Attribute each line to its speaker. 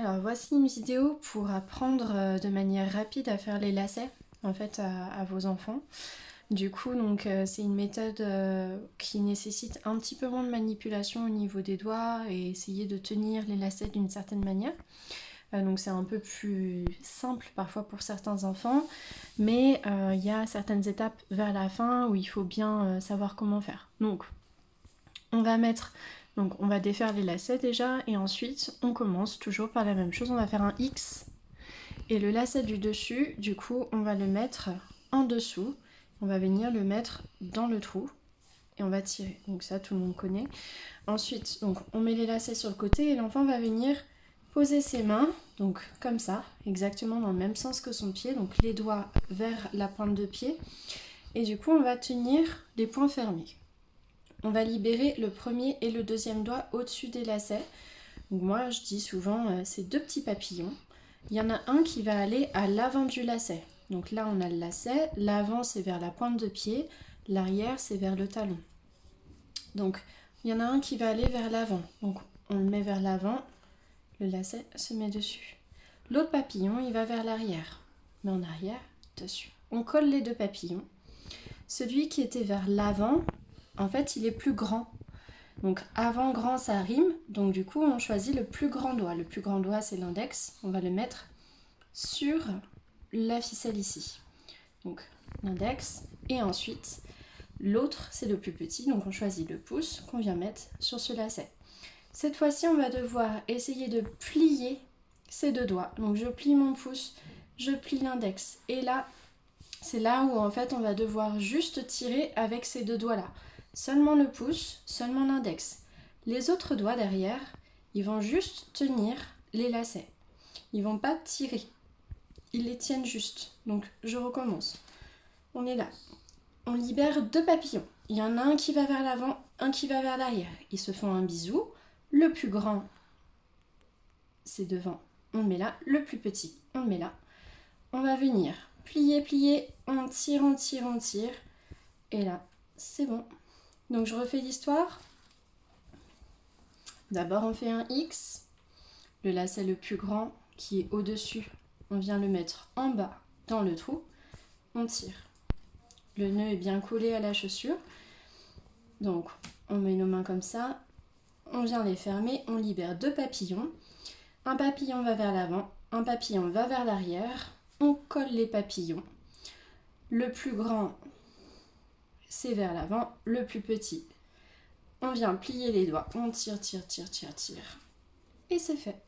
Speaker 1: Alors voici une vidéo pour apprendre de manière rapide à faire les lacets en fait à vos enfants. Du coup c'est une méthode qui nécessite un petit peu moins de manipulation au niveau des doigts et essayer de tenir les lacets d'une certaine manière. Donc c'est un peu plus simple parfois pour certains enfants, mais il y a certaines étapes vers la fin où il faut bien savoir comment faire. Donc on va défaire les lacets déjà et ensuite on commence toujours par la même chose, on va faire un X et le lacet du dessus, du coup on va le mettre en dessous, on va venir le mettre dans le trou et on va tirer, donc ça tout le monde connaît. Ensuite donc on met les lacets sur le côté et l'enfant va venir poser ses mains, donc comme ça, exactement dans le même sens que son pied, donc les doigts vers la pointe de pied et du coup on va tenir les poings fermés. On va libérer le premier et le deuxième doigt au-dessus des lacets. Donc moi, je dis souvent, c'est deux petits papillons. Il y en a un qui va aller à l'avant du lacet. Donc là, on a le lacet. L'avant, c'est vers la pointe de pied. L'arrière, c'est vers le talon. Donc, il y en a un qui va aller vers l'avant. Donc, on le met vers l'avant. Le lacet se met dessus. L'autre papillon, il va vers l'arrière. Mais en arrière, dessus. On colle les deux papillons. Celui qui était vers l'avant, en fait, il est plus grand. Donc avant grand, ça rime. Donc du coup, on choisit le plus grand doigt. Le plus grand doigt, c'est l'index. On va le mettre sur la ficelle ici. Donc l'index. Et ensuite, l'autre, c'est le plus petit. Donc on choisit le pouce qu'on vient mettre sur ce lacet. Cette fois-ci, on va devoir essayer de plier ces deux doigts. Donc je plie mon pouce, je plie l'index. Et là, c'est là où en fait, on va devoir juste tirer avec ces deux doigts-là. Seulement le pouce, seulement l'index. Les autres doigts derrière, ils vont juste tenir les lacets. Ils vont pas tirer. Ils les tiennent juste. Donc je recommence. On est là. On libère deux papillons. Il y en a un qui va vers l'avant, un qui va vers l'arrière. Ils se font un bisou. Le plus grand, c'est devant. On le met là. Le plus petit, on le met là. On va venir plier, plier. On tire, on tire, on tire. Et là, c'est bon. Donc je refais l'histoire. D'abord on fait un X. Le lacet le plus grand qui est au-dessus, on vient le mettre en bas dans le trou. On tire. Le nœud est bien collé à la chaussure. Donc on met nos mains comme ça. On vient les fermer. On libère deux papillons. Un papillon va vers l'avant. Un papillon va vers l'arrière. On colle les papillons. Le plus grand, c'est vers l'avant. Le plus petit, on vient plier les doigts, on tire, tire, tire, tire, tire. Et c'est fait.